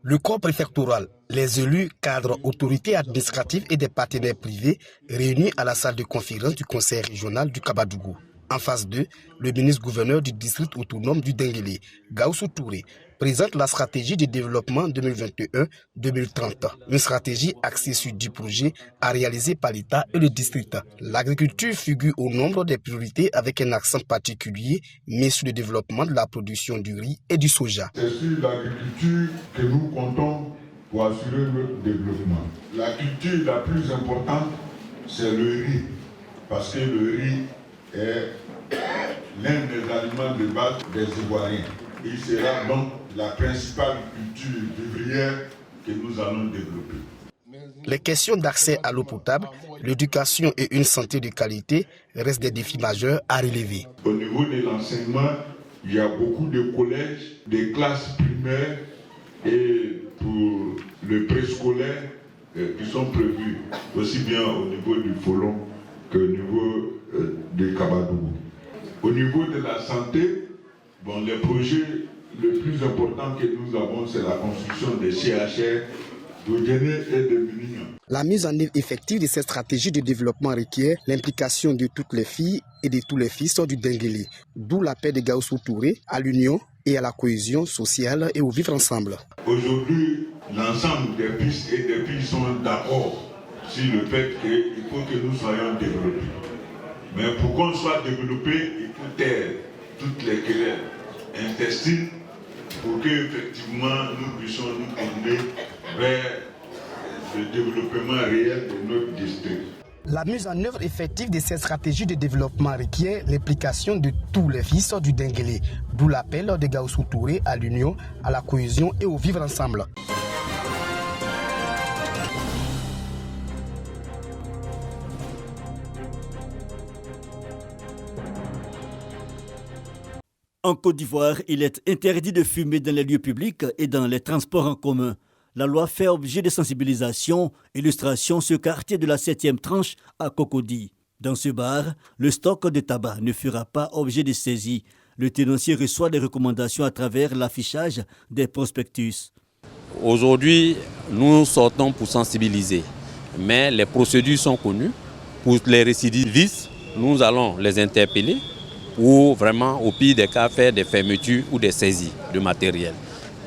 Le corps préfectoral, les élus, cadres, autorités administratives et des partenaires privés réunis à la salle de conférence du conseil régional du Kabadougou. En face d'eux, le ministre-gouverneur du district autonome du Denguélé, Gaussou Touré, présente la stratégie de développement 2021-2030. Une stratégie axée sur 10 projets à réaliser par l'État et le district. L'agriculture figure au nombre des priorités avec un accent particulier mis sur le développement de la production du riz et du soja. C'est sur l'agriculture que nous comptons pour assurer le développement. La culture la plus importante, c'est le riz, parce que le riz est l'un des aliments de base des Ivoiriens. Il sera donc la principale culture vivrière que nous allons développer. Les questions d'accès à l'eau potable, l'éducation et une santé de qualité restent des défis majeurs à relever. Au niveau de l'enseignement, il y a beaucoup de collèges, des classes primaires et pour le préscolaire qui sont prévus, aussi bien au niveau du Folon qu'au niveau de Kabadougou. Au niveau de la santé, les projets le plus important que nous avons, c'est la construction des CHR, d'Odjené et de Minignan. La mise en œuvre effective de cette stratégie de développement requiert l'implication de toutes les filles et de tous les fils du Denguélé, d'où l'appel de Gaussou Touré à l'union et à la cohésion sociale et au vivre ensemble. Aujourd'hui, l'ensemble des fils et des filles sont d'accord sur le fait qu'il faut que nous soyons développés. Mais pour qu'on soit développé, il faut taire toutes les querelles intestines pour qu'effectivement nous puissions nous tourner vers le développement réel de notre district. La mise en œuvre effective de cette stratégie de développement requiert l'implication de tous les fils du Denguélé, d'où l'appel de Gaussou Touré à l'union, à la cohésion et au vivre ensemble. En Côte d'Ivoire, il est interdit de fumer dans les lieux publics et dans les transports en commun. La loi fait objet de sensibilisation, illustration ce quartier de la 7e tranche à Cocody. Dans ce bar, le stock de tabac ne fera pas objet de saisie. Le tenancier reçoit des recommandations à travers l'affichage des prospectus. Aujourd'hui, nous sortons pour sensibiliser, mais les procédures sont connues. Pour les récidivistes, nous allons les interpeller ou vraiment, au pire des cas, faire des fermetures ou des saisies de matériel.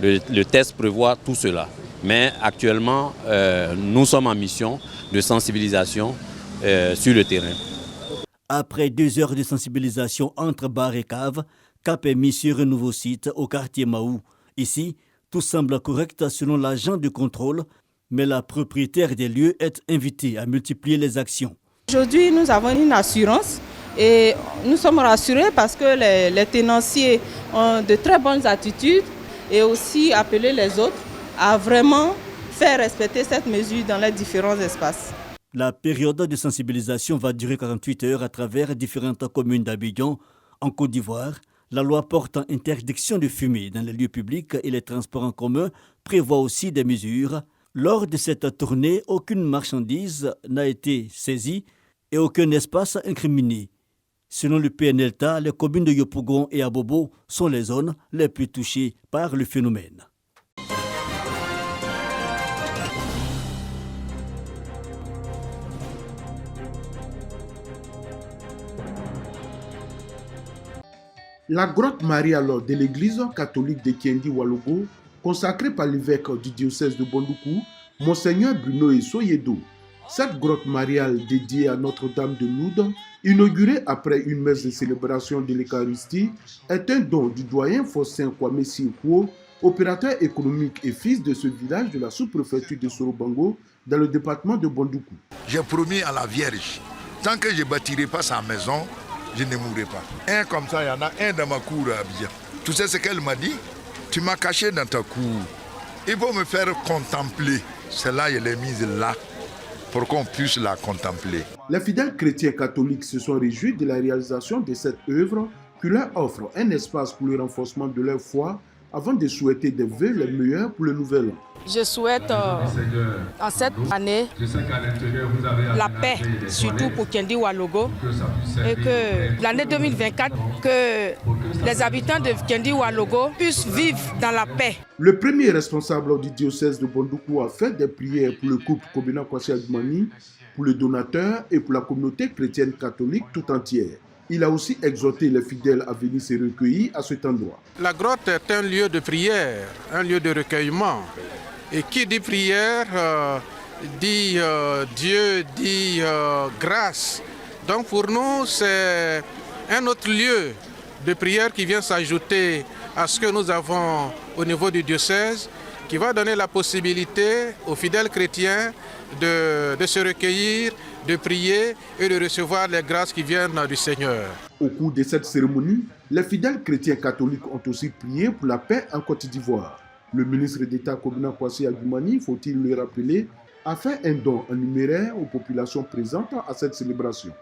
Le test prévoit tout cela. Mais actuellement, nous sommes en mission de sensibilisation sur le terrain. Après 2 heures de sensibilisation entre bar et cave, cap est mis sur un nouveau site au quartier Mahou. Ici, tout semble correct selon l'agent de contrôle, mais la propriétaire des lieux est invitée à multiplier les actions. Aujourd'hui, nous avons une assurance. Et nous sommes rassurés parce que les tenanciers ont de très bonnes attitudes et aussi appeler les autres à vraiment faire respecter cette mesure dans les différents espaces. La période de sensibilisation va durer 48 heures à travers différentes communes d'Abidjan. En Côte d'Ivoire, la loi portant interdiction de fumer dans les lieux publics et les transports en commun prévoit aussi des mesures. Lors de cette tournée, aucune marchandise n'a été saisie et aucun espace incriminé. Selon le PNLTA, les communes de Yopougon et Abobo sont les zones les plus touchées par le phénomène. La grotte mariale de l'église catholique de Kiendi Walogo, consacrée par l'évêque du diocèse de Bondoukou, Monseigneur Bruno Essoyedo. Cette grotte mariale dédiée à Notre-Dame de Lourdes, inaugurée après une messe de célébration de l'Eucharistie, est un don du doyen Faustin Kwame Sinkwo, opérateur économique et fils de ce village de la sous-préfecture de Sorobango, dans le département de Bondoukou. J'ai promis à la Vierge, tant que je ne bâtirai pas sa maison, je ne mourrai pas. Un comme ça, il y en a un dans ma cour à Abidjan. Tu sais ce qu'elle m'a dit? Tu m'as caché dans ta cour. Il faut me faire contempler. Celle-là, je l'ai mise là, pour qu'on puisse la contempler. Les fidèles chrétiens catholiques se sont réjouis de la réalisation de cette œuvre qui leur offre un espace pour le renforcement de leur foi avant de souhaiter des vœux les meilleurs pour le nouvel an. Je souhaite en cette année la paix, surtout pour Kendi Oualogo, et que l'année 2024, que les habitants de Kendi Oualogo puissent vivre dans la paix. Le premier responsable du diocèse de Bondoukou a fait des prières pour le couple Kobena Kwasi Adjumani, pour le donateur et pour la communauté chrétienne catholique tout entière. Il a aussi exhorté les fidèles à venir se recueillir à cet endroit. La grotte est un lieu de prière, un lieu de recueillement. Et qui dit prière dit Dieu, dit grâce. Donc pour nous, c'est un autre lieu de prière qui vient s'ajouter à ce que nous avons au niveau du diocèse, qui va donner la possibilité aux fidèles chrétiens de se recueillir, de prier et de recevoir les grâces qui viennent du Seigneur. Au cours de cette cérémonie, les fidèles chrétiens catholiques ont aussi prié pour la paix en Côte d'Ivoire. Le ministre d'État Kobena Kwasi Adjumani, faut-il le rappeler, a fait un don en numéraire aux populations présentes à cette célébration.